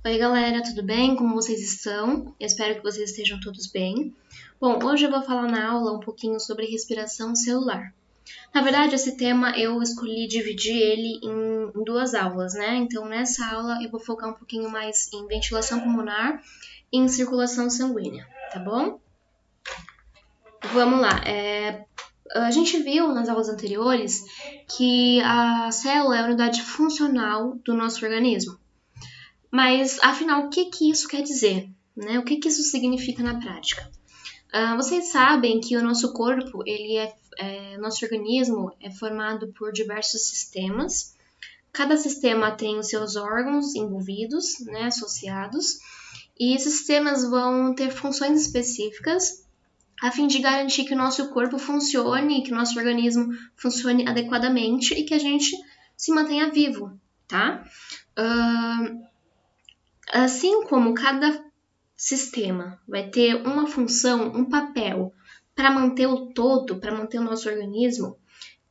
Oi galera, tudo bem? Como vocês estão? Eu espero que vocês estejam todos bem. Bom, hoje eu vou falar na aula um pouquinho sobre respiração celular. Na verdade, esse tema eu escolhi dividir ele em duas aulas, né? Então, nessa aula eu vou focar um pouquinho mais em ventilação pulmonar e em circulação sanguínea, tá bom? Vamos lá. A gente viu nas aulas anteriores que a célula é a unidade funcional do nosso organismo. Mas, afinal, o que isso quer dizer? Né? O que isso significa na prática? Vocês sabem que o nosso corpo, nosso organismo é formado por diversos sistemas. Cada sistema tem os seus órgãos envolvidos, né, associados, e esses sistemas vão ter funções específicas a fim de garantir que o nosso corpo funcione, que o nosso organismo funcione adequadamente e que a gente se mantenha vivo, tá? Assim como cada sistema vai ter uma função, um papel para manter o todo, para manter o nosso organismo,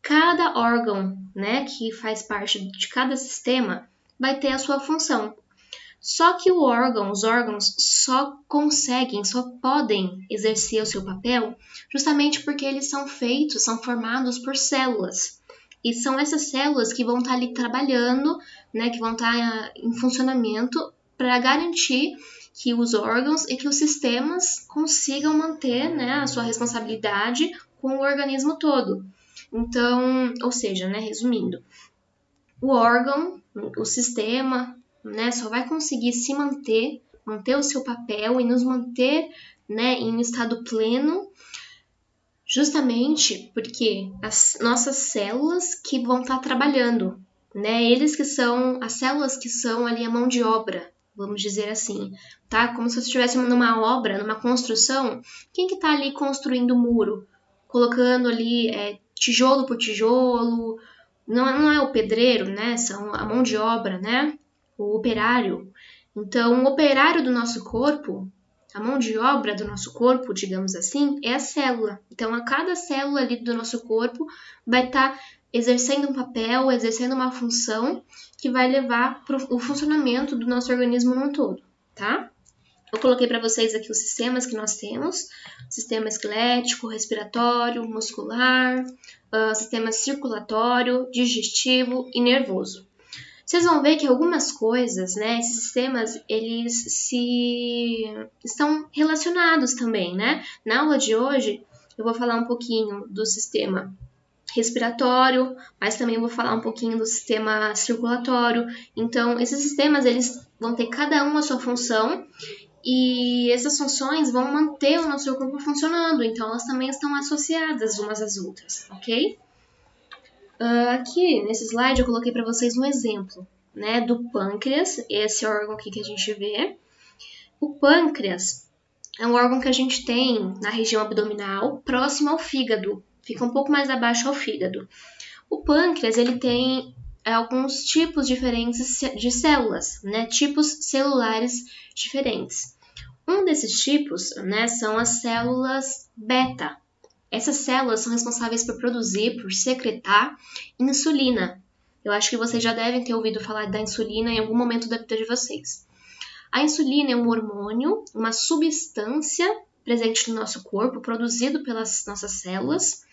cada órgão, né, que faz parte de cada sistema vai ter a sua função. Só que os órgãos só podem exercer o seu papel justamente porque eles são formados por células. E são essas células que vão estar ali trabalhando, né, que vão estar em funcionamento para garantir que os órgãos e que os sistemas consigam manter, né, a sua responsabilidade com o organismo todo. Então, ou seja, né, resumindo, o órgão, o sistema, né, só vai conseguir se manter o seu papel e nos manter, né, em um estado pleno, justamente porque as nossas células que vão estar trabalhando, né, as células que são ali a mão de obra, vamos dizer assim, tá? Como se você estivesse numa obra, numa construção, quem que tá ali construindo o muro? Colocando ali tijolo por tijolo, não é o pedreiro, né? São a mão de obra, né? O operário. Então, o operário do nosso corpo, a mão de obra do nosso corpo, digamos assim, é a célula. Então, a cada célula ali do nosso corpo vai estar exercendo um papel, exercendo uma função que vai levar para o funcionamento do nosso organismo no todo, tá? Eu coloquei para vocês aqui os sistemas que nós temos: sistema esquelético, respiratório, muscular, sistema circulatório, digestivo e nervoso. Vocês vão ver que algumas coisas, né, esses sistemas, eles estão relacionados também, né? Na aula de hoje, eu vou falar um pouquinho do sistema respiratório, mas também vou falar um pouquinho do sistema circulatório. Então, esses sistemas, eles vão ter cada um a sua função e essas funções vão manter o nosso corpo funcionando. Então, elas também estão associadas umas às outras, ok? Aqui, nesse slide, eu coloquei para vocês um exemplo, né, do pâncreas, esse órgão aqui que a gente vê. O pâncreas é um órgão que a gente tem na região abdominal, próximo ao fígado. Fica um pouco mais abaixo ao fígado. O pâncreas, ele tem alguns tipos diferentes de células, né? Tipos celulares diferentes. Um desses tipos, né, são as células beta. Essas células são responsáveis por produzir, por secretar insulina. Eu acho que vocês já devem ter ouvido falar da insulina em algum momento da vida de vocês. A insulina é um hormônio, uma substância presente no nosso corpo, produzida pelas nossas células.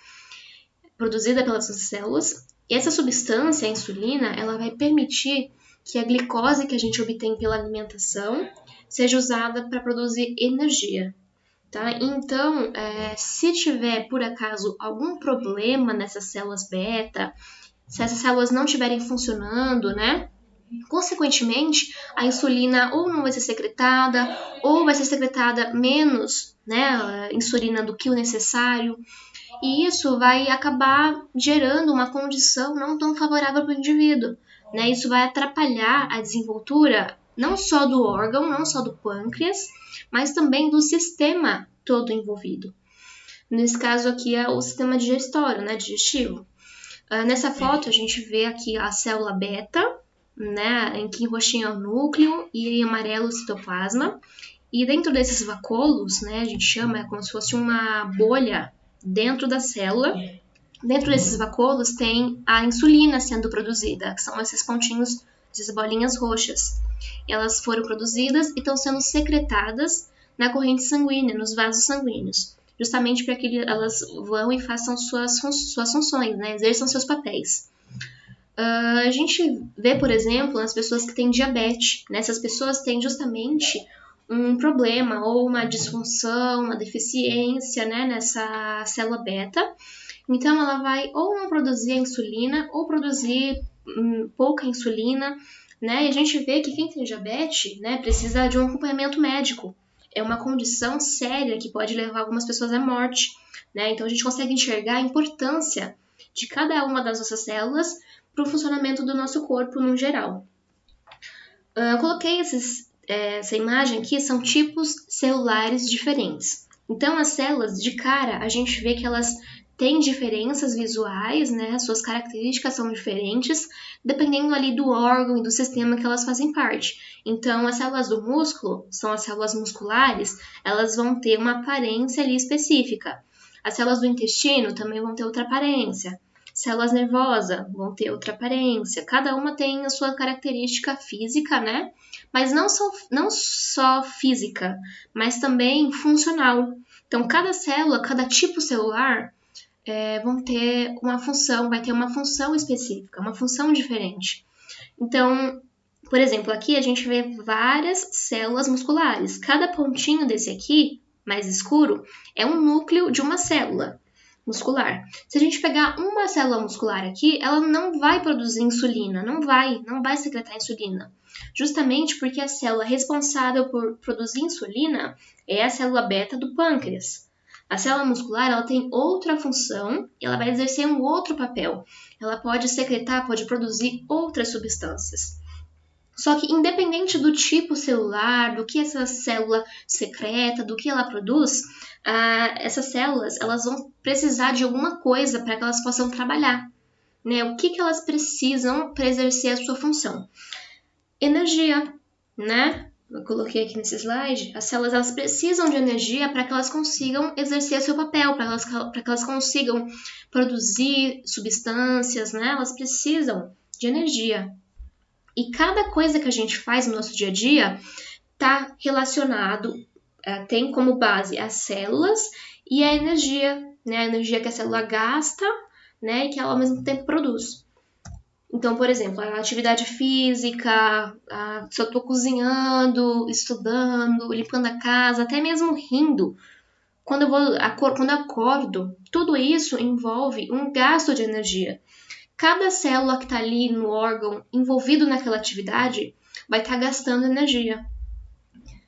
E essa substância, a insulina, ela vai permitir que a glicose que a gente obtém pela alimentação seja usada para produzir energia. Tá? Então, se tiver, por acaso, algum problema nessas células beta, se essas células não estiverem funcionando, né? Consequentemente, a insulina ou não vai ser secretada, ou vai ser secretada menos, né, insulina do que o necessário. E isso vai acabar gerando uma condição não tão favorável para o indivíduo, né? Isso vai atrapalhar a desenvoltura não só do órgão, não só do pâncreas, mas também do sistema todo envolvido. Nesse caso aqui é o sistema digestório, né? Digestivo. Nessa foto a gente vê aqui a célula beta, né? Em que em roxinho é o núcleo e em amarelo o citoplasma. E dentro desses vacuolos, né? A gente chama, é como se fosse uma bolha dentro da célula. Dentro desses vacuolos tem a insulina sendo produzida, que são esses pontinhos, essas bolinhas roxas. elas foram produzidas e estão sendo secretadas na corrente sanguínea, nos vasos sanguíneos, justamente para que elas vão e façam suas funções, né? Exerçam seus papéis. A gente vê, por exemplo, as pessoas que têm diabetes, né? Essas pessoas têm justamente um problema ou uma disfunção, uma deficiência, né, nessa célula beta. Então, ela vai ou não produzir a insulina ou produzir pouca insulina, né? E a gente vê que quem tem diabetes, né, precisa de um acompanhamento médico. É uma condição séria que pode levar algumas pessoas à morte, né? Então, a gente consegue enxergar a importância de cada uma das nossas células para o funcionamento do nosso corpo no geral. Eu coloquei essa imagem aqui, são tipos celulares diferentes. Então, as células, de cara, a gente vê que elas têm diferenças visuais, né? Suas características são diferentes, dependendo ali do órgão e do sistema que elas fazem parte. Então, as células do músculo, são as células musculares, elas vão ter uma aparência ali específica. As células do intestino também vão ter outra aparência. Células nervosas vão ter outra aparência. Cada uma tem a sua característica física, né? Mas não só física, mas também funcional. Então, cada célula, cada tipo celular vão ter uma função, vai ter uma função específica, uma função diferente. Então, por exemplo, aqui a gente vê várias células musculares. Cada pontinho desse aqui, mais escuro, é um núcleo de uma célula muscular. Se a gente pegar uma célula muscular aqui, ela não vai produzir insulina, não vai secretar insulina. Justamente porque a célula responsável por produzir insulina é a célula beta do pâncreas. A célula muscular, ela tem outra função e ela vai exercer um outro papel. Ela pode secretar, pode produzir outras substâncias. Só que independente do tipo celular, do que essa célula secreta, do que ela produz, essas células elas vão precisar de alguma coisa para que elas possam trabalhar. Né? O que elas precisam para exercer a sua função? Energia, né? Eu coloquei aqui nesse slide. As células elas precisam de energia para que elas consigam exercer seu papel, para que elas consigam produzir substâncias, né? Elas precisam de energia. E cada coisa que a gente faz no nosso dia a dia está relacionado, tem como base as células e a energia, né? A energia que a célula gasta, né? E que ela ao mesmo tempo produz. Então, por exemplo, a atividade física, se eu estou cozinhando, estudando, limpando a casa, até mesmo rindo, quando eu acordo, tudo isso envolve um gasto de energia. Cada célula que está ali no órgão envolvido naquela atividade vai estar gastando energia.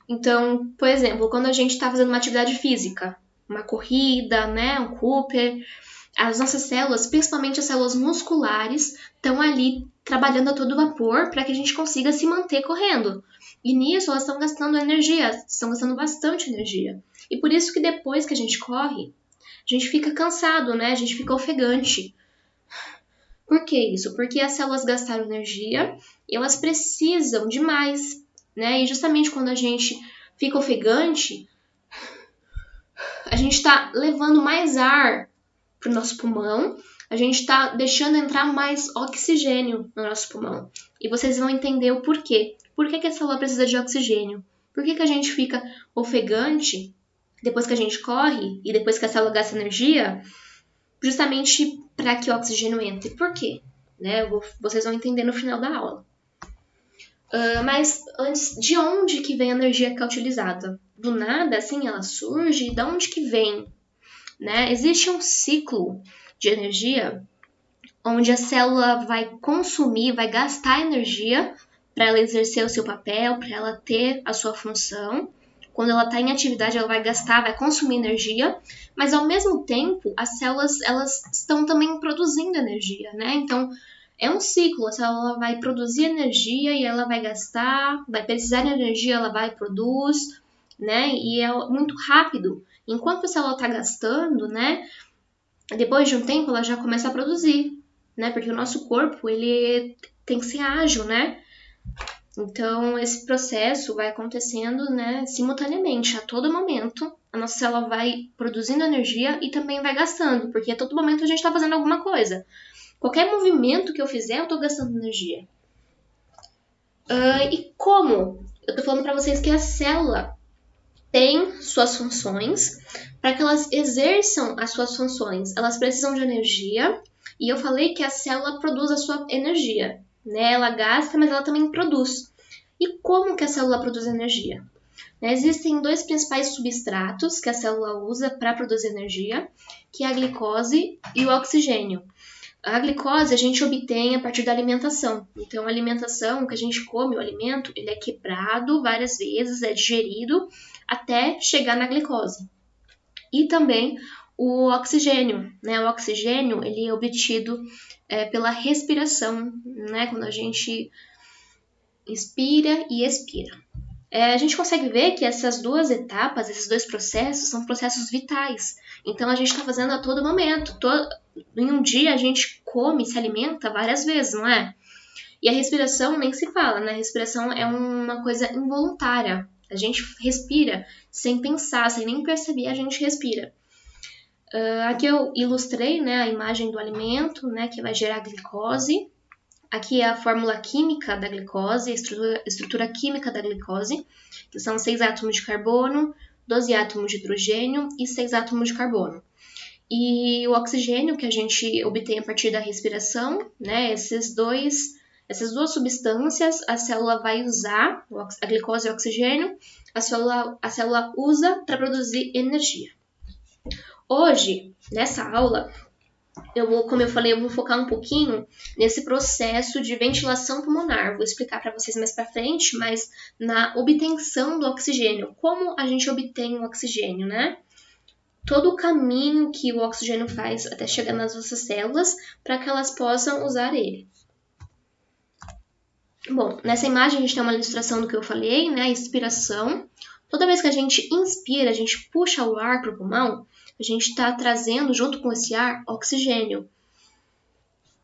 Então, por exemplo, quando a gente está fazendo uma atividade física, uma corrida, né, um Cooper, as nossas células, principalmente as células musculares, estão ali trabalhando a todo vapor para que a gente consiga se manter correndo. E nisso elas estão gastando energia, estão gastando bastante energia. E por isso que depois que a gente corre, a gente fica cansado, né? A gente fica ofegante. Por que isso? Porque as células gastaram energia e elas precisam de mais, né? E justamente quando a gente fica ofegante, a gente está levando mais ar para o nosso pulmão, a gente está deixando entrar mais oxigênio no nosso pulmão. E vocês vão entender o porquê. Por que a célula precisa de oxigênio? Por que a gente fica ofegante depois que a gente corre e depois que a célula gasta energia? Justamente para que o oxigênio entre. Por quê? Né? Vocês vão entender no final da aula. Mas antes, de onde que vem a energia que é utilizada? Do nada, assim, ela surge? De onde que vem? Né? Existe um ciclo de energia onde a célula vai consumir, vai gastar energia para ela exercer o seu papel, para ela ter a sua função. Quando ela está em atividade, ela vai gastar, vai consumir energia, mas ao mesmo tempo, as células elas estão também produzindo energia, né? Então, é um ciclo, a célula vai produzir energia e ela vai gastar, vai precisar de energia, ela vai produz, né? E é muito rápido. Enquanto a célula está gastando, né? Depois de um tempo, ela já começa a produzir, né? Porque o nosso corpo, ele tem que ser ágil, né? Então, esse processo vai acontecendo, né, simultaneamente. A todo momento, a nossa célula vai produzindo energia e também vai gastando, porque a todo momento a gente está fazendo alguma coisa. Qualquer movimento que eu fizer, eu estou gastando energia. E como? Eu tô falando para vocês que a célula tem suas funções. Para que elas exerçam as suas funções, elas precisam de energia. E eu falei que a célula produz a sua energia, né? Ela gasta, mas ela também produz. E como que a célula produz energia? Existem dois principais substratos que a célula usa para produzir energia, que é a glicose e o oxigênio. A glicose a gente obtém a partir da alimentação. Então, a alimentação que a gente come, o alimento, ele é quebrado várias vezes, é digerido até chegar na glicose. E também o oxigênio, né? O oxigênio, ele é obtido pela respiração, né? Quando a gente inspira e expira. A gente consegue ver que essas duas etapas, esses dois processos, são processos vitais. Então, a gente está fazendo a todo momento. Em um dia, a gente come, se alimenta várias vezes, não é? E a respiração nem se fala, né? A respiração é uma coisa involuntária. A gente respira sem pensar, sem nem perceber, a gente respira. Aqui eu ilustrei, né, a imagem do alimento, né, que vai gerar glicose. Aqui é a fórmula química da glicose, a estrutura química da glicose, que são 6 átomos de carbono, 12 átomos de hidrogênio e 6 átomos de carbono. E o oxigênio que a gente obtém a partir da respiração, né, essas duas substâncias, a célula vai usar, a glicose e o oxigênio, a célula usa para produzir energia. Hoje, nessa aula, como eu falei, eu vou focar um pouquinho nesse processo de ventilação pulmonar. Vou explicar para vocês mais para frente, mas na obtenção do oxigênio. Como a gente obtém o oxigênio, né? Todo o caminho que o oxigênio faz até chegar nas nossas células para que elas possam usar ele. Bom, nessa imagem a gente tem uma ilustração do que eu falei, né? A inspiração. Toda vez que a gente inspira, a gente puxa o ar para o pulmão, a gente está trazendo junto com esse ar oxigênio.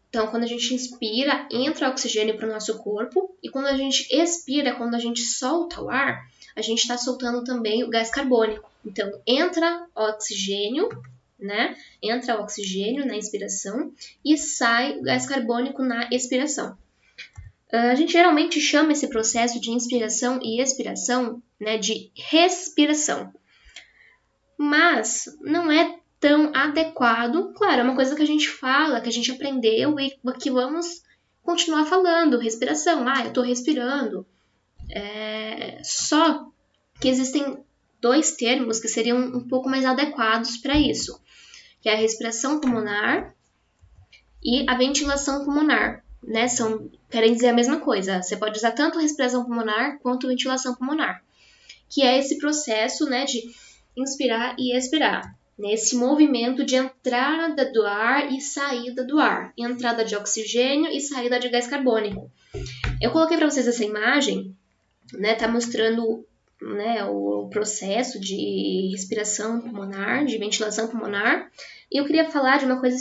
Então, quando a gente inspira, entra oxigênio para o nosso corpo, e quando a gente expira, quando a gente solta o ar, a gente está soltando também o gás carbônico. Então, entra oxigênio, né? Entra o oxigênio na inspiração e sai o gás carbônico na expiração. A gente geralmente chama esse processo de inspiração e expiração, né, de respiração. Mas não é tão adequado. Claro, é uma coisa que a gente fala, que a gente aprendeu e que vamos continuar falando. Respiração, eu estou respirando. Só que existem dois termos que seriam um pouco mais adequados para isso, que é a respiração pulmonar e a ventilação pulmonar. Né? Querem dizer a mesma coisa. Você pode usar tanto respiração pulmonar quanto ventilação pulmonar, que é esse processo, né, de inspirar e expirar, nesse movimento de entrada do ar e saída do ar, entrada de oxigênio e saída de gás carbônico. Eu coloquei para vocês essa imagem, né, tá mostrando, né, o processo de respiração pulmonar, de ventilação pulmonar. E eu queria falar de uma coisa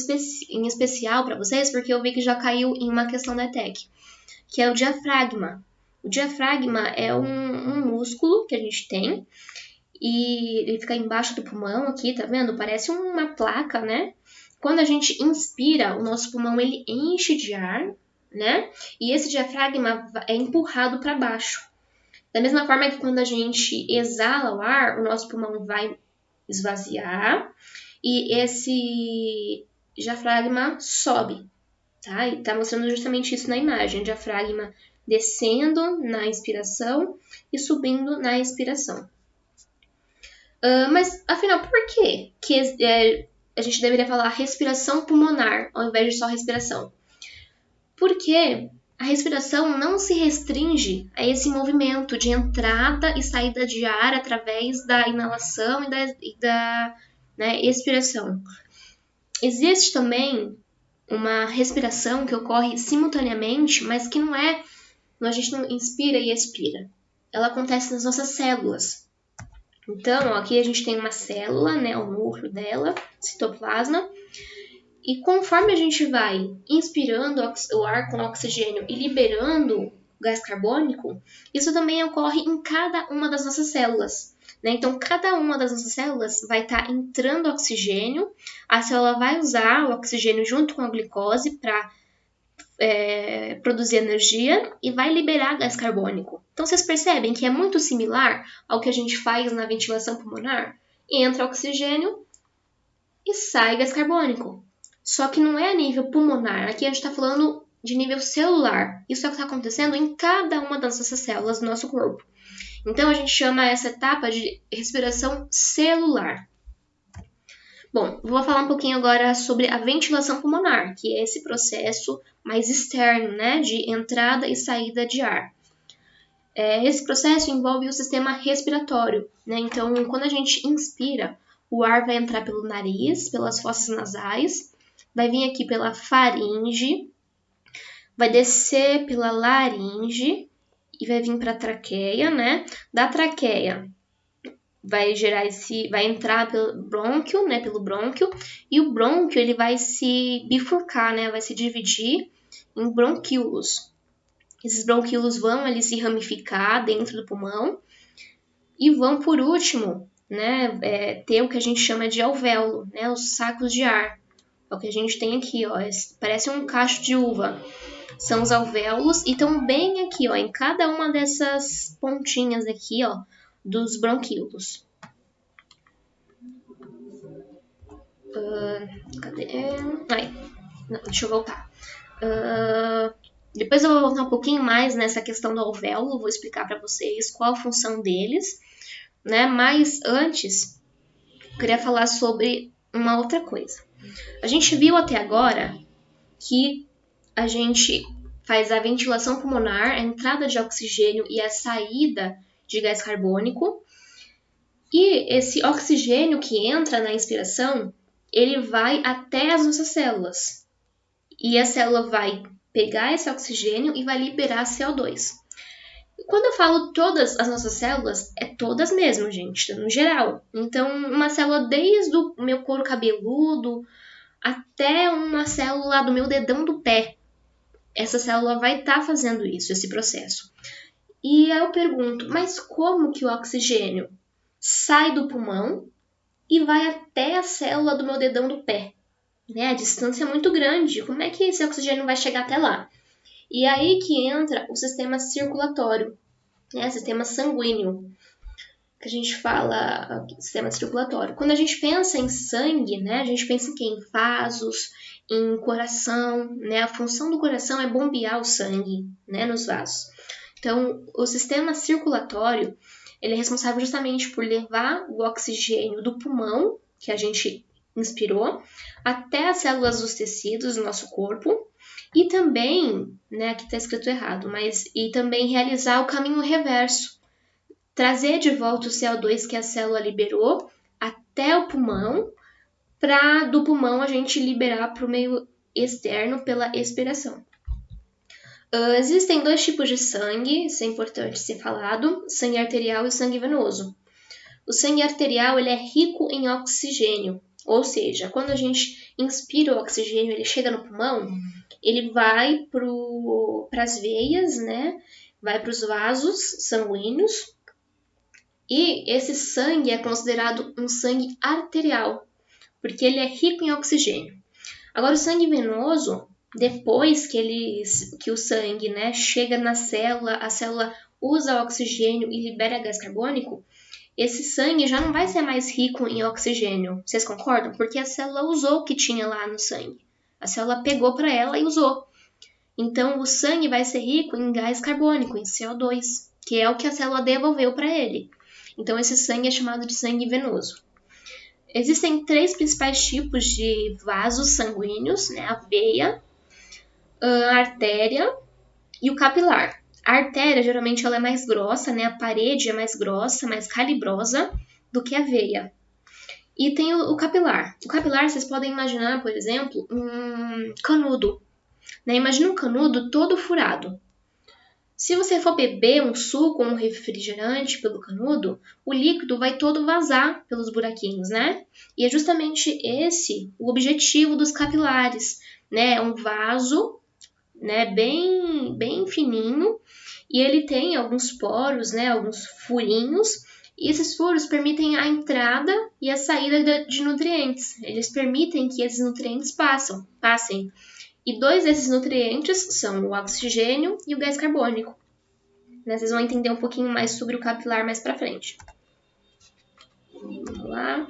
em especial para vocês, porque eu vi que já caiu em uma questão da ETEC, que é o diafragma. O diafragma é um músculo que a gente tem, e ele fica embaixo do pulmão aqui, tá vendo? Parece uma placa, né? Quando a gente inspira, o nosso pulmão ele enche de ar, né? E esse diafragma é empurrado para baixo. Da mesma forma que quando a gente exala o ar, o nosso pulmão vai esvaziar e esse diafragma sobe, tá? E tá mostrando justamente isso na imagem, o diafragma descendo na inspiração e subindo na expiração. Mas, afinal, por quê que a gente deveria falar respiração pulmonar ao invés de só respiração? Porque a respiração não se restringe a esse movimento de entrada e saída de ar através da inalação e da expiração. Existe também uma respiração que ocorre simultaneamente, mas que não é... A gente não inspira e expira. Ela acontece nas nossas células. Então, aqui a gente tem uma célula, né, o núcleo dela, citoplasma, e conforme a gente vai inspirando o ar com oxigênio e liberando gás carbônico, isso também ocorre em cada uma das nossas células. Né? Então, cada uma das nossas células vai estar entrando oxigênio, a célula vai usar o oxigênio junto com a glicose para produzir energia e vai liberar gás carbônico. Então, vocês percebem que é muito similar ao que a gente faz na ventilação pulmonar? Entra oxigênio e sai gás carbônico. Só que não é a nível pulmonar. Aqui a gente está falando de nível celular. Isso é o que está acontecendo em cada uma das nossas células do nosso corpo. Então, a gente chama essa etapa de respiração celular. Bom, vou falar um pouquinho agora sobre a ventilação pulmonar, que é esse processo mais externo, né, de entrada e saída de ar. Esse processo envolve o sistema respiratório, né? Então, quando a gente inspira, o ar vai entrar pelo nariz, pelas fossas nasais, vai vir aqui pela faringe, vai descer pela laringe e vai vir para a traqueia, né? Da traqueia vai entrar pelo brônquio, né? Pelo brônquio, e o brônquio ele vai se bifurcar, né? Vai se dividir em bronquíolos. Esses bronquíolos vão ali se ramificar dentro do pulmão e vão, por último, né, ter o que a gente chama de alvéolo, né, os sacos de ar. É o que a gente tem aqui, ó, parece um cacho de uva. São os alvéolos e estão bem aqui, ó, em cada uma dessas pontinhas aqui, ó, dos bronquíolos. Cadê? Não, deixa eu voltar. Depois eu vou voltar um pouquinho mais nessa questão do alvéolo, vou explicar para vocês qual a função deles, né? Mas antes, eu queria falar sobre uma outra coisa. A gente viu até agora que a gente faz a ventilação pulmonar, a entrada de oxigênio e a saída de gás carbônico. E esse oxigênio que entra na inspiração, ele vai até as nossas células. E a célula vai pegar esse oxigênio e vai liberar CO2. Quando eu falo todas as nossas células, é todas mesmo, gente, no geral. Então, uma célula desde o meu couro cabeludo até uma célula do meu dedão do pé. Essa célula vai estar fazendo isso, esse processo. E aí eu pergunto, mas como que o oxigênio sai do pulmão e vai até a célula do meu dedão do pé? A distância é muito grande, como é que esse oxigênio vai chegar até lá? E aí que entra o sistema circulatório, né? Sistema sanguíneo, que a gente fala, sistema circulatório. Quando a gente pensa em sangue, né, a gente pensa em quê? Em vasos, em coração, né? A função do coração é bombear o sangue, né, nos vasos. Então, o sistema circulatório, ele é responsável justamente por levar o oxigênio do pulmão, que a gente inspirou, até as células dos tecidos do nosso corpo e também, né, aqui está escrito errado, e também realizar o caminho reverso, trazer de volta o CO2 que a célula liberou até o pulmão, para do pulmão a gente liberar para o meio externo pela expiração. Existem dois tipos de sangue, isso é importante ser falado, sangue arterial e sangue venoso. O sangue arterial ele é rico em oxigênio, ou seja, quando a gente inspira o oxigênio, ele chega no pulmão, ele vai para as veias, né? Vai para os vasos sanguíneos, e esse sangue é considerado um sangue arterial, porque ele é rico em oxigênio. Agora, o sangue venoso, depois que o sangue, né, chega na célula, a célula usa oxigênio e libera gás carbônico, esse sangue já não vai ser mais rico em oxigênio. Vocês concordam? Porque a célula usou o que tinha lá no sangue. A célula pegou para ela e usou. Então, o sangue vai ser rico em gás carbônico, em CO2, que é o que a célula devolveu para ele. Então, esse sangue é chamado de sangue venoso. Existem 3 principais tipos de vasos sanguíneos, né? A veia, a artéria e o capilar. A artéria, geralmente, ela é mais grossa, né? A parede é mais grossa, mais calibrosa do que a veia. E tem o capilar. O capilar, vocês podem imaginar, por exemplo, um canudo. Né? Imagina um canudo todo furado. Se você for beber um suco ou um refrigerante pelo canudo, o líquido vai todo vazar pelos buraquinhos, né? E é justamente esse o objetivo dos capilares, né? É um vaso, né, bem fininho, e ele tem alguns poros, né, alguns furinhos, e esses furos permitem a entrada e a saída de nutrientes. Eles permitem que esses nutrientes passem. E 2 desses nutrientes são o oxigênio e o gás carbônico. Né? Vocês vão entender um pouquinho mais sobre o capilar mais pra frente. Vamos lá.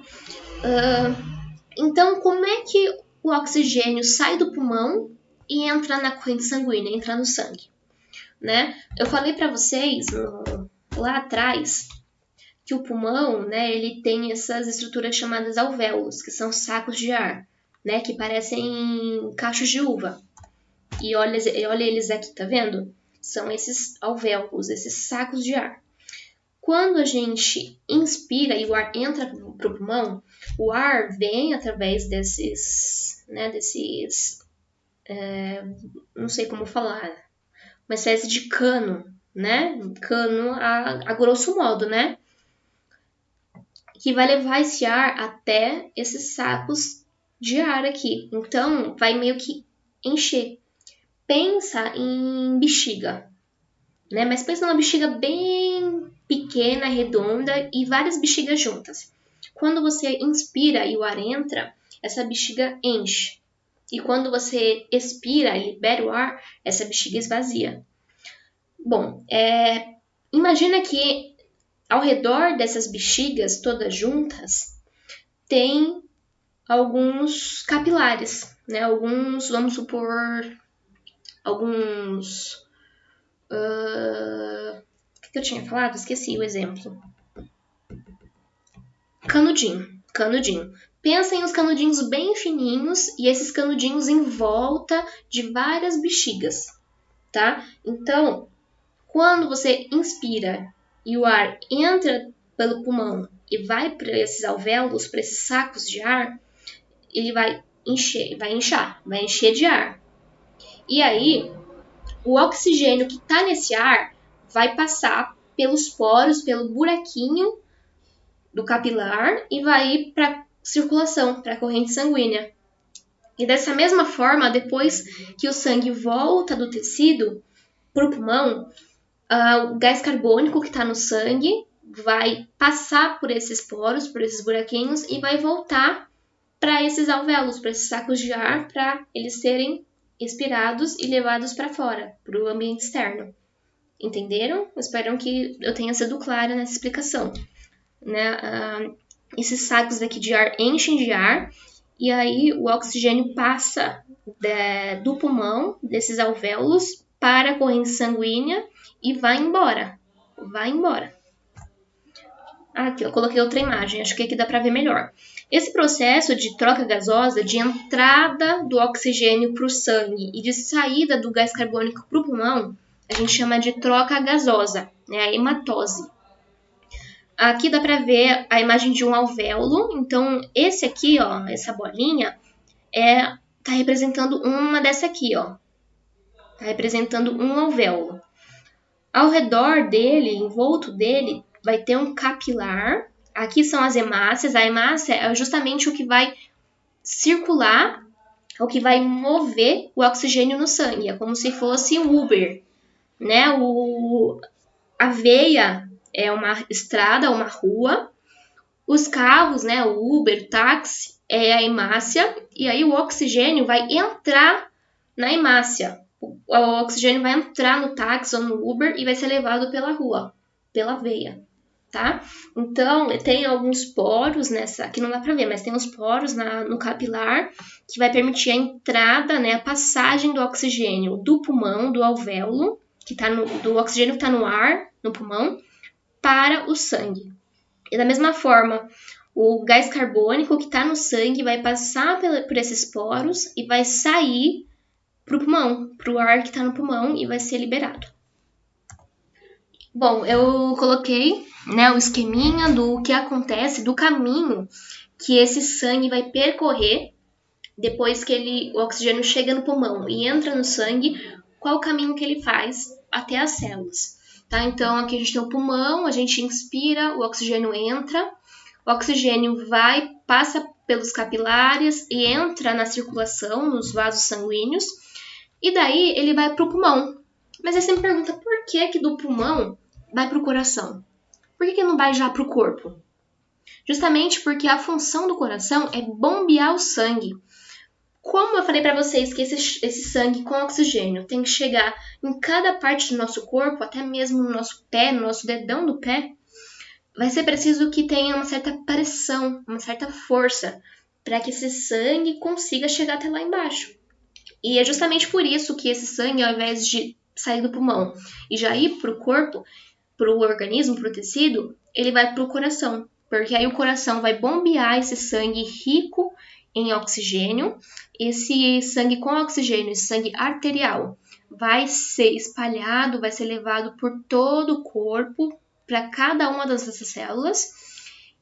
Então, como é que o oxigênio sai do pulmão e entra na corrente sanguínea, entra no sangue? Né? Eu falei para vocês lá atrás que o pulmão, né, ele tem essas estruturas chamadas alvéolos, que são sacos de ar, né, que parecem cachos de uva. E olha eles aqui, tá vendo? São esses alvéolos, esses sacos de ar. Quando a gente inspira e o ar entra para o pulmão, o ar vem através desses, não sei como falar, uma espécie de cano, né? Cano a grosso modo, né? Que vai levar esse ar até esses sacos de ar aqui. Então, vai meio que encher. Pensa em bexiga, né? Mas pensa numa bexiga bem pequena, redonda e várias bexigas juntas. Quando você inspira e o ar entra, essa bexiga enche. E quando você expira e libera o ar, essa bexiga esvazia. Bom, imagina que ao redor dessas bexigas todas juntas tem alguns capilares, né? Alguns, vamos supor, alguns... o que eu tinha falado? Esqueci o exemplo. Canudinho. Pensa em uns canudinhos bem fininhos e esses canudinhos em volta de várias bexigas, tá? Então, quando você inspira e o ar entra pelo pulmão e vai para esses alvéolos, para esses sacos de ar, ele vai encher de ar. E aí, o oxigênio que está nesse ar vai passar pelos poros, pelo buraquinho do capilar e vai ir para circulação, para a corrente sanguínea. E dessa mesma forma, depois que o sangue volta do tecido para o pulmão, o gás carbônico que está no sangue vai passar por esses poros, por esses buraquinhos e vai voltar para esses alvéolos, para esses sacos de ar, para eles serem expirados e levados para fora, para o ambiente externo. Entenderam? Espero que eu tenha sido clara nessa explicação. Né? Esses sacos aqui de ar enchem de ar e aí o oxigênio passa do pulmão, desses alvéolos, para a corrente sanguínea e vai embora. Aqui, eu coloquei outra imagem, acho que aqui dá para ver melhor. Esse processo de troca gasosa, de entrada do oxigênio para o sangue e de saída do gás carbônico para o pulmão, a gente chama de troca gasosa, né? A hematose. Aqui dá para ver a imagem de um alvéolo. Então, esse aqui, ó, essa bolinha, tá representando uma dessa aqui, ó. Tá representando um alvéolo. Ao redor dele, em volta dele, vai ter um capilar. Aqui são as hemácias. A hemácia é justamente o que vai circular, o que vai mover o oxigênio no sangue. É como se fosse o Uber, né? A veia é uma estrada, uma rua. Os carros, né? O Uber, o táxi, é a hemácia. E aí o oxigênio vai entrar na hemácia. O oxigênio vai entrar no táxi ou no Uber e vai ser levado pela rua, pela veia, tá? Então, tem alguns poros nessa... Aqui não dá pra ver, mas tem uns poros no capilar que vai permitir a entrada, né? A passagem do oxigênio do pulmão, do alvéolo, do oxigênio que está no ar, no pulmão, para o sangue. E da mesma forma, o gás carbônico que está no sangue vai passar por esses poros e vai sair para o pulmão, para o ar que está no pulmão e vai ser liberado. Bom, eu coloquei, né, o esqueminha do que acontece, do caminho que esse sangue vai percorrer depois que o oxigênio chega no pulmão e entra no sangue, qual o caminho que ele faz até as células. Tá? Então, aqui a gente tem o pulmão, a gente inspira, o oxigênio entra, o oxigênio passa pelos capilares e entra na circulação, nos vasos sanguíneos, e daí ele vai para o pulmão. Mas aí você me pergunta, por que do pulmão vai para o coração? Por que não vai já para o corpo? Justamente porque a função do coração é bombear o sangue. Como eu falei para vocês que esse sangue com oxigênio tem que chegar em cada parte do nosso corpo, até mesmo no nosso pé, no nosso dedão do pé, vai ser preciso que tenha uma certa pressão, uma certa força, para que esse sangue consiga chegar até lá embaixo. E é justamente por isso que esse sangue, ao invés de sair do pulmão e já ir para o corpo, para o organismo, para o tecido, ele vai para o coração. Porque aí o coração vai bombear esse sangue rico em oxigênio. Esse sangue com oxigênio, esse sangue arterial, vai ser espalhado, vai ser levado por todo o corpo, para cada uma das nossas células.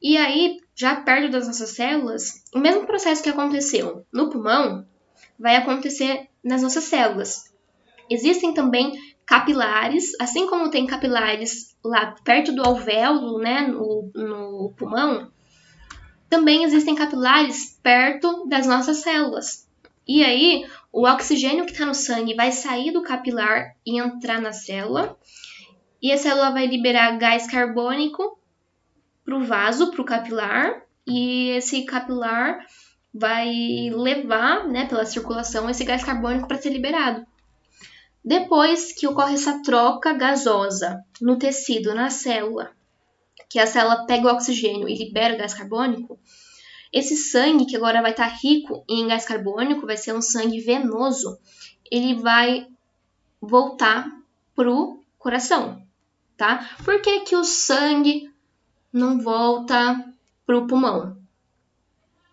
E aí, já perto das nossas células, o mesmo processo que aconteceu no pulmão vai acontecer nas nossas células. Existem também capilares, assim como tem capilares lá perto do alvéolo, né, no pulmão, também existem capilares perto das nossas células. E aí, o oxigênio que está no sangue vai sair do capilar e entrar na célula, e a célula vai liberar gás carbônico para o vaso, para o capilar, e esse capilar vai levar, né, pela circulação, esse gás carbônico para ser liberado. Depois que ocorre essa troca gasosa no tecido, na célula, que a célula pega o oxigênio e libera o gás carbônico, esse sangue, que agora vai estar rico em gás carbônico, vai ser um sangue venoso, ele vai voltar pro coração, tá? Por que que o sangue não volta pro pulmão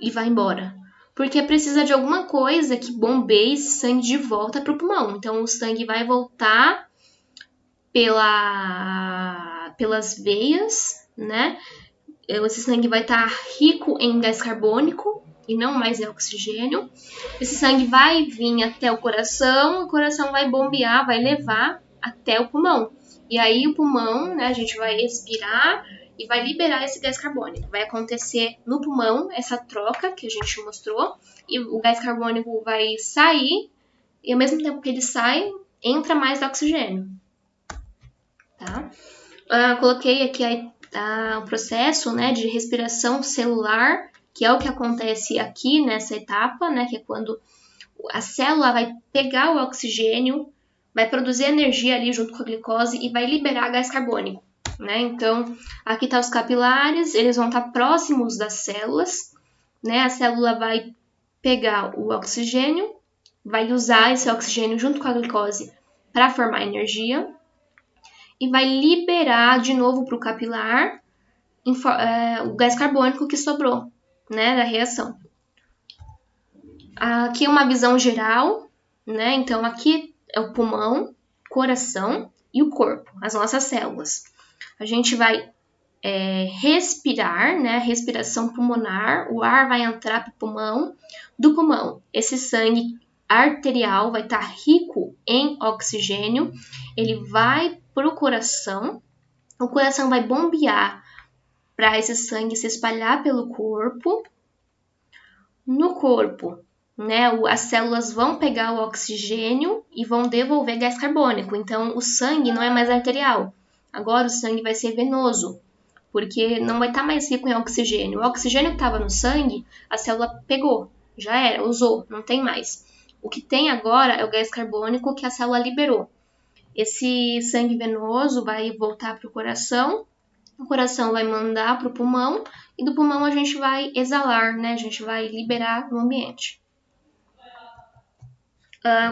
e vai embora? Porque precisa de alguma coisa que bombeie esse sangue de volta pro pulmão. Então, o sangue vai voltar pelas veias, né? Esse sangue vai estar rico em gás carbônico e não mais em oxigênio. Esse sangue vai vir até o coração vai bombear, vai levar até o pulmão. E aí o pulmão, né, a gente vai expirar e vai liberar esse gás carbônico. Vai acontecer no pulmão essa troca que a gente mostrou, e o gás carbônico vai sair, e ao mesmo tempo que ele sai, entra mais oxigênio. Tá? Coloquei aqui o processo, né, de respiração celular, que é o que acontece aqui nessa etapa, né, que é quando a célula vai pegar o oxigênio, vai produzir energia ali junto com a glicose e vai liberar gás carbônico, né? Então, aqui tá os capilares, eles vão estar próximos das células, né? A célula vai pegar o oxigênio, vai usar esse oxigênio junto com a glicose para formar energia e vai liberar de novo para o capilar o gás carbônico que sobrou, né, da reação. Aqui é uma visão geral, né? Então, aqui é o pulmão, coração e o corpo, as nossas células. A gente vai respirar, né? Respiração pulmonar, o ar vai entrar para o pulmão. Do pulmão, esse sangue arterial vai estar rico em oxigênio, ele vai para o coração vai bombear para esse sangue se espalhar pelo corpo. No corpo, né, as células vão pegar o oxigênio e vão devolver gás carbônico. Então, o sangue não é mais arterial. Agora, o sangue vai ser venoso, porque não vai estar mais rico em oxigênio. O oxigênio que estava no sangue, a célula pegou, já era, usou, não tem mais. O que tem agora é o gás carbônico que a célula liberou. Esse sangue venoso vai voltar para o coração vai mandar para o pulmão, e do pulmão a gente vai exalar, né? A gente vai liberar no ambiente.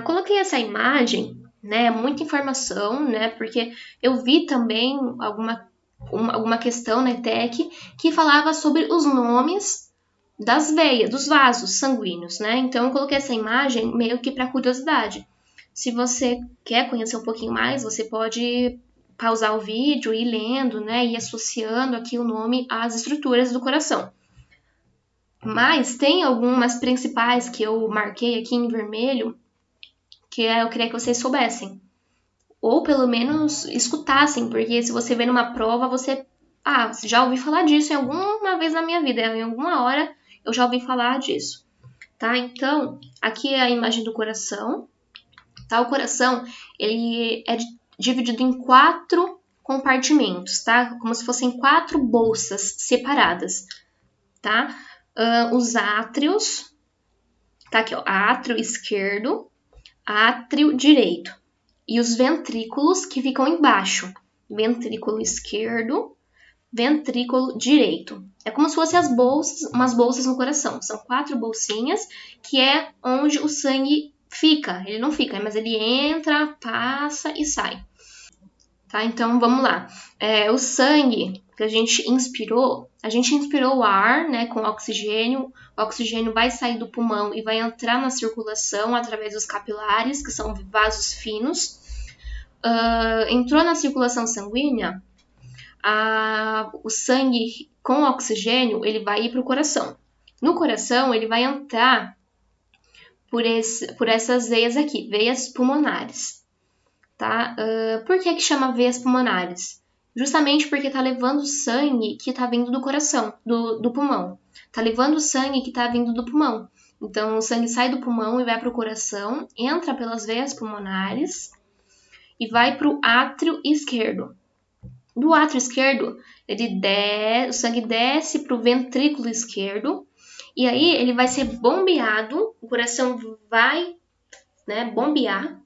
Coloquei essa imagem, né? Muita informação, né? Porque eu vi também alguma questão na ETEC que falava sobre os nomes das veias, dos vasos sanguíneos, né? Então eu coloquei essa imagem meio que para curiosidade. Se você quer conhecer um pouquinho mais, você pode pausar o vídeo e ir lendo, né, e associando aqui o nome às estruturas do coração. Mas tem algumas principais que eu marquei aqui em vermelho que eu queria que vocês soubessem. Ou pelo menos escutassem, porque se você vê numa prova, você já ouvi falar disso em alguma vez na minha vida, em alguma hora eu já ouvi falar disso. Tá? Então, aqui é a imagem do coração. Tá? O coração, ele é dividido em 4 compartimentos, tá? Como se fossem 4 bolsas separadas, tá? Os átrios, Tá aqui, ó, átrio esquerdo, átrio direito. E os ventrículos que ficam embaixo. Ventrículo esquerdo, ventrículo direito. É como se fossem as bolsas, umas bolsas no coração. São 4 bolsinhas, que é onde o sangue fica. Ele não fica, mas ele entra, passa e sai. Tá? Então, vamos lá. O sangue que a gente inspirou o ar, né, com oxigênio. O oxigênio vai sair do pulmão e vai entrar na circulação através dos capilares, que são vasos finos. Entrou na circulação sanguínea, o sangue com oxigênio, ele vai ir para o coração. No coração, ele vai entrar por essas veias aqui, veias pulmonares. Tá? Por que chama veias pulmonares? Justamente porque tá levando o sangue que tá vindo do coração, do pulmão. Tá levando o sangue que tá vindo do pulmão. Então, o sangue sai do pulmão e vai para o coração, entra pelas veias pulmonares e vai para o átrio esquerdo. Do átrio esquerdo, o sangue desce para o ventrículo esquerdo e aí ele vai ser bombeado, o coração vai, né, bombear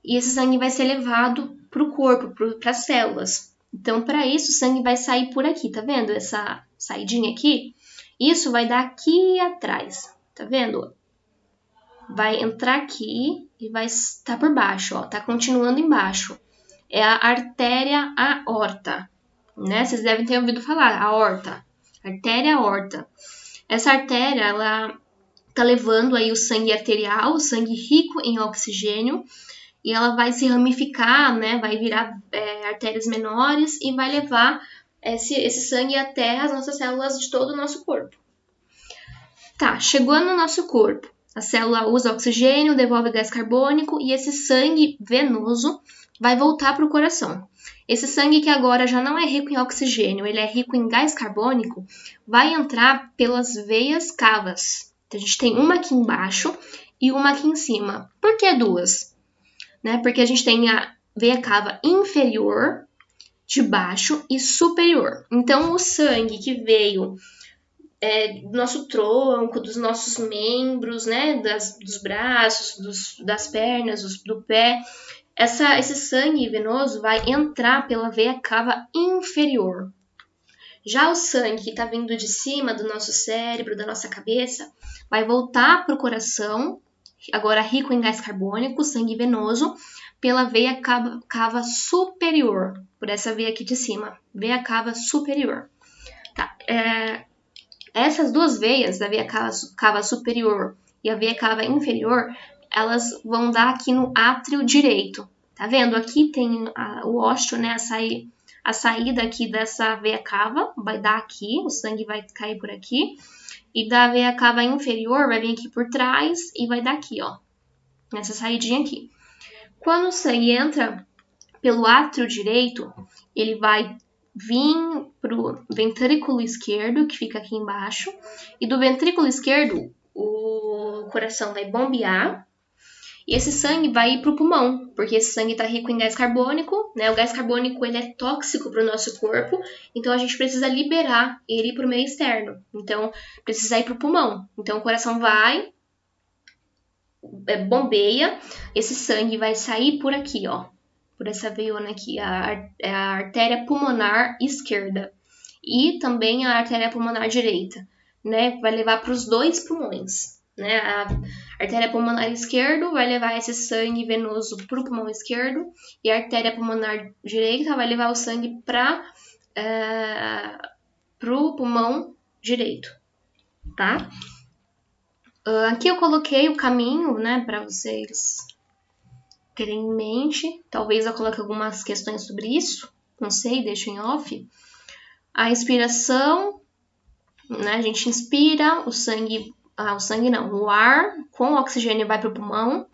e esse sangue vai ser levado para o corpo, para as células. Então, para isso, o sangue vai sair por aqui, tá vendo? Essa saidinha aqui, isso vai dar aqui atrás, tá vendo? Vai entrar aqui e vai estar por baixo, ó, tá continuando embaixo. É a artéria aorta, né? Vocês devem ter ouvido falar, aorta, artéria aorta. Essa artéria, ela tá levando aí o sangue arterial, o sangue rico em oxigênio, e ela vai se ramificar, né? Vai virar artérias menores e vai levar esse sangue até as nossas células de todo o nosso corpo. Tá, chegou no nosso corpo. A célula usa oxigênio, devolve gás carbônico e esse sangue venoso vai voltar para o coração. Esse sangue que agora já não é rico em oxigênio, ele é rico em gás carbônico, vai entrar pelas veias cavas. Então, a gente tem uma aqui embaixo e uma aqui em cima. Por que duas? Né? Porque a gente tem a veia cava inferior, de baixo e superior. Então, o sangue que veio do nosso tronco, dos nossos membros, né? Dos braços, das pernas, do pé, esse sangue venoso vai entrar pela veia cava inferior. Já o sangue que está vindo de cima do nosso cérebro, da nossa cabeça, vai voltar para o coração, agora rico em gás carbônico, sangue venoso, pela veia cava superior, por essa veia aqui de cima, veia cava superior. Tá? Essas duas veias, da veia cava superior e a veia cava inferior, elas vão dar aqui no átrio direito. Tá vendo? Aqui tem o ósteo, né? A saída aqui dessa veia cava vai dar aqui, o sangue vai cair por aqui. E da veia cava inferior vai vir aqui por trás e vai dar aqui, ó. Nessa saidinha aqui. Quando o sangue entra pelo átrio direito, ele vai vir pro ventrículo esquerdo, que fica aqui embaixo. E do ventrículo esquerdo, o coração vai bombear. E esse sangue vai ir para o pulmão, porque esse sangue está rico em gás carbônico, né? O gás carbônico ele é tóxico para o nosso corpo, então a gente precisa liberar ele para o meio externo. Então, precisa ir para o pulmão. Então, o coração vai, bombeia, esse sangue vai sair por aqui, ó. Por essa veiona aqui, a artéria pulmonar esquerda. E também a artéria pulmonar direita, né? Vai levar para os dois pulmões. Né? A artéria pulmonar esquerda vai levar esse sangue venoso para o pulmão esquerdo e a artéria pulmonar direita vai levar o sangue para o pulmão direito, tá? Aqui eu coloquei o caminho, né, para vocês terem em mente. Talvez eu coloque algumas questões sobre isso, não sei, deixo em off. A inspiração, né, a gente inspira, o ar com oxigênio vai para o pulmão,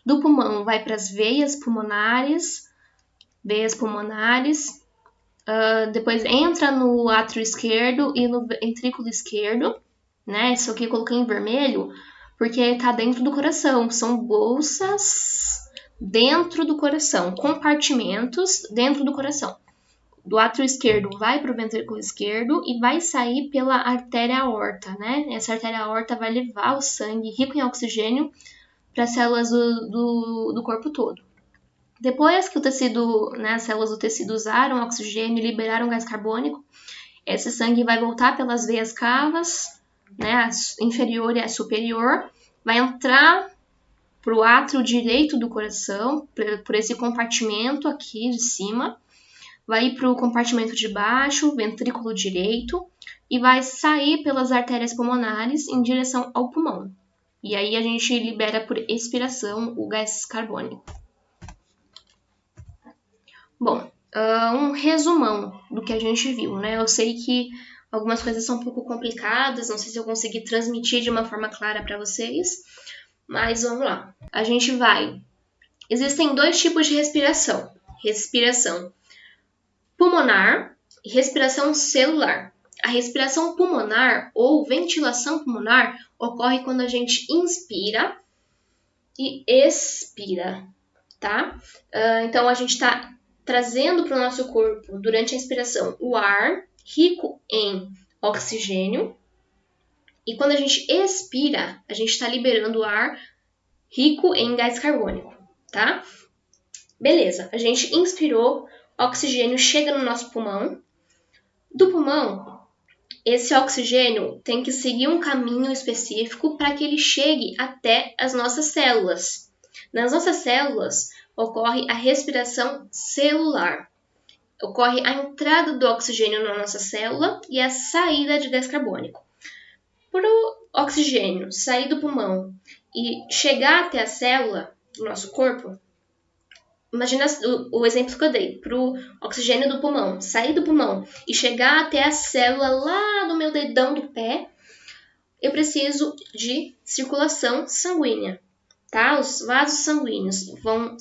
do pulmão vai para as veias pulmonares, depois entra no átrio esquerdo e no ventrículo esquerdo, né? Isso aqui eu coloquei em vermelho porque está dentro do coração, são bolsas dentro do coração, compartimentos dentro do coração. do átrio esquerdo vai para o ventrículo esquerdo e vai sair pela artéria aorta, né? Essa artéria aorta vai levar o sangue rico em oxigênio para as células do corpo todo. Depois que o tecido, né, as células do tecido usaram oxigênio e liberaram gás carbônico, esse sangue vai voltar pelas veias cavas, né, a inferior e a superior, vai entrar para o átrio direito do coração, por esse compartimento aqui de cima, vai ir para o compartimento de baixo, ventrículo direito, e vai sair pelas artérias pulmonares em direção ao pulmão. E aí a gente libera por expiração o gás carbônico. Bom, um resumão do que a gente viu, né? Eu sei que algumas coisas são um pouco complicadas, não sei se eu consegui transmitir de uma forma clara para vocês, mas vamos lá. A gente vai... Existem 2 tipos de respiração. Respiração pulmonar e respiração celular. A respiração pulmonar ou ventilação pulmonar ocorre quando a gente inspira e expira, tá? Então, a gente está trazendo para o nosso corpo, durante a inspiração, o ar rico em oxigênio. E quando a gente expira, a gente está liberando o ar rico em gás carbônico, tá? Beleza, a gente inspirou, oxigênio chega no nosso pulmão. Do pulmão, esse oxigênio tem que seguir um caminho específico para que ele chegue até as nossas células. Nas nossas células, ocorre a respiração celular. Ocorre a entrada do oxigênio na nossa célula e a saída de gás carbônico. Para o oxigênio sair do pulmão e chegar até a célula do nosso corpo, imagina o exemplo que eu dei. Para o oxigênio do pulmão sair do pulmão e chegar até a célula lá do meu dedão do pé, eu preciso de circulação sanguínea. Tá? Os vasos sanguíneos vão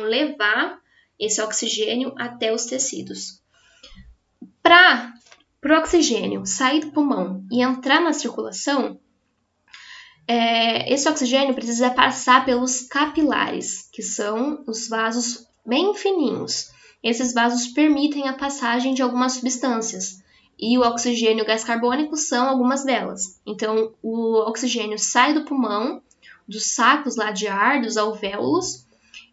levar esse oxigênio até os tecidos. Para o oxigênio sair do pulmão e entrar na circulação, esse oxigênio precisa passar pelos capilares, que são os vasos bem fininhos. Esses vasos permitem a passagem de algumas substâncias, e o oxigênio e o gás carbônico são algumas delas. Então, o oxigênio sai do pulmão, dos sacos lá de ar, dos alvéolos,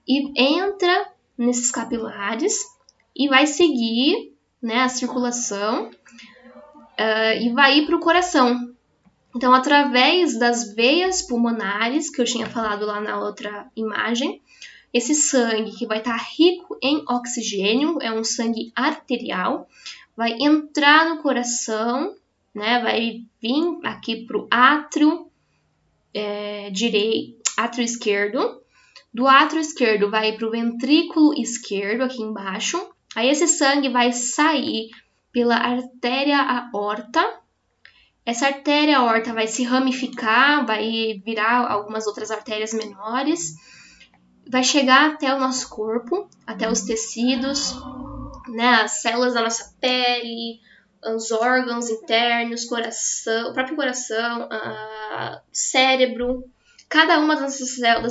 e entra nesses capilares e vai seguir, né, a circulação e vai ir para o coração. Então, através das veias pulmonares, que eu tinha falado lá na outra imagem, esse sangue que vai estar rico em oxigênio, é um sangue arterial, vai entrar no coração, né, vai vir aqui para o átrio átrio esquerdo. Do átrio esquerdo vai para o ventrículo esquerdo, aqui embaixo. Aí esse sangue vai sair pela artéria aorta. Essa artéria aorta vai se ramificar, vai virar algumas outras artérias menores. Vai chegar até o nosso corpo, até os tecidos, né, as células da nossa pele, os órgãos internos, coração, o próprio coração, cérebro. Cada uma das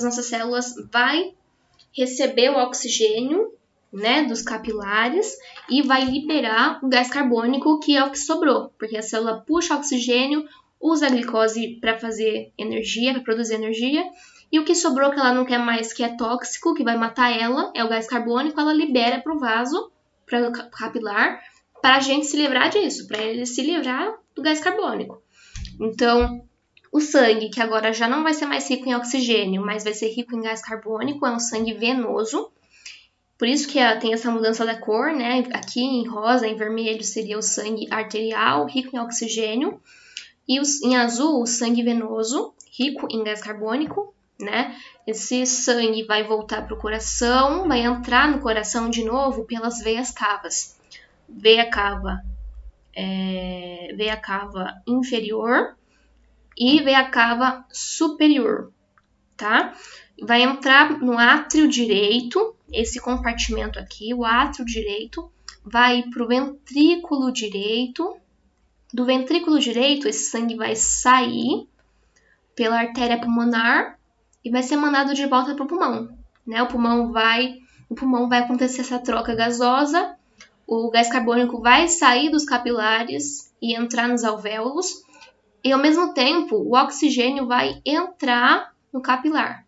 nossas células vai receber o oxigênio, né, dos capilares e vai liberar o gás carbônico, que é o que sobrou, porque a célula puxa oxigênio, usa a glicose para fazer energia, para produzir energia, e o que sobrou que ela não quer mais, que é tóxico, que vai matar ela, é o gás carbônico, ela libera para o vaso, para o capilar, para a gente se livrar disso, para ele se livrar do gás carbônico. Então, o sangue, que agora já não vai ser mais rico em oxigênio, mas vai ser rico em gás carbônico, é um sangue venoso. Por isso que tem essa mudança da cor, né? Aqui em rosa, em vermelho, seria o sangue arterial, rico em oxigênio. E em azul, o sangue venoso, rico em gás carbônico, né? Esse sangue vai voltar para o coração, vai entrar no coração de novo pelas veias cavas. Veia cava inferior e veia cava superior, tá? Vai entrar no átrio direito, esse compartimento aqui, o átrio direito, vai para o ventrículo direito. Do ventrículo direito, esse sangue vai sair pela artéria pulmonar e vai ser mandado de volta para o pulmão, né? O pulmão vai acontecer essa troca gasosa, o gás carbônico vai sair dos capilares e entrar nos alvéolos, e ao mesmo tempo o oxigênio vai entrar no capilar.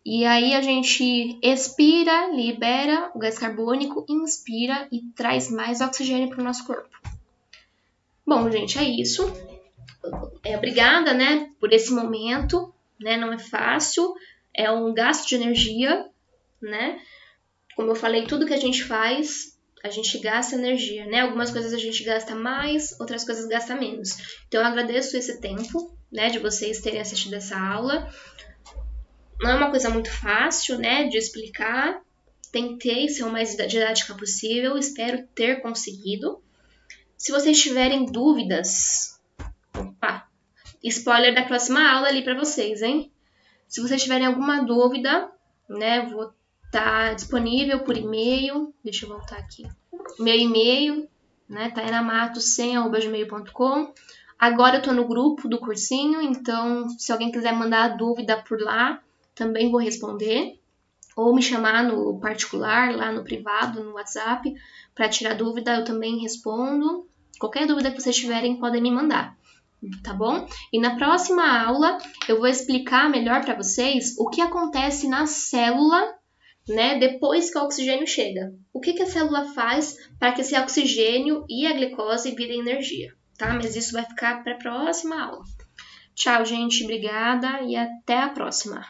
E aí a gente expira, libera o gás carbônico, inspira e traz mais oxigênio para o nosso corpo. Bom, gente, é isso. Obrigada, né, por esse momento, né? Não é fácil, é um gasto de energia, né? Como eu falei, tudo que a gente faz, a gente gasta energia, né? Algumas coisas a gente gasta mais, outras coisas gasta menos. Então eu agradeço esse tempo, né, de vocês terem assistido essa aula. Não é uma coisa muito fácil, né, de explicar. Tentei ser o mais didática possível, espero ter conseguido. Se vocês tiverem dúvidas, spoiler da próxima aula ali para vocês, hein? Se vocês tiverem alguma dúvida, né, vou estar disponível por e-mail. Deixa eu voltar aqui. Meu e-mail, né, tainamato100@gmail.com. Agora eu tô no grupo do cursinho, então se alguém quiser mandar dúvida por lá, também vou responder. Ou me chamar no particular, lá no privado, no WhatsApp, para tirar dúvida, eu também respondo. Qualquer dúvida que vocês tiverem, podem me mandar, tá bom? E na próxima aula, eu vou explicar melhor para vocês o que acontece na célula, né, depois que o oxigênio chega. O que a célula faz para que esse oxigênio e a glicose virem energia, tá? Mas isso vai ficar para a próxima aula. Tchau, gente, obrigada e até a próxima.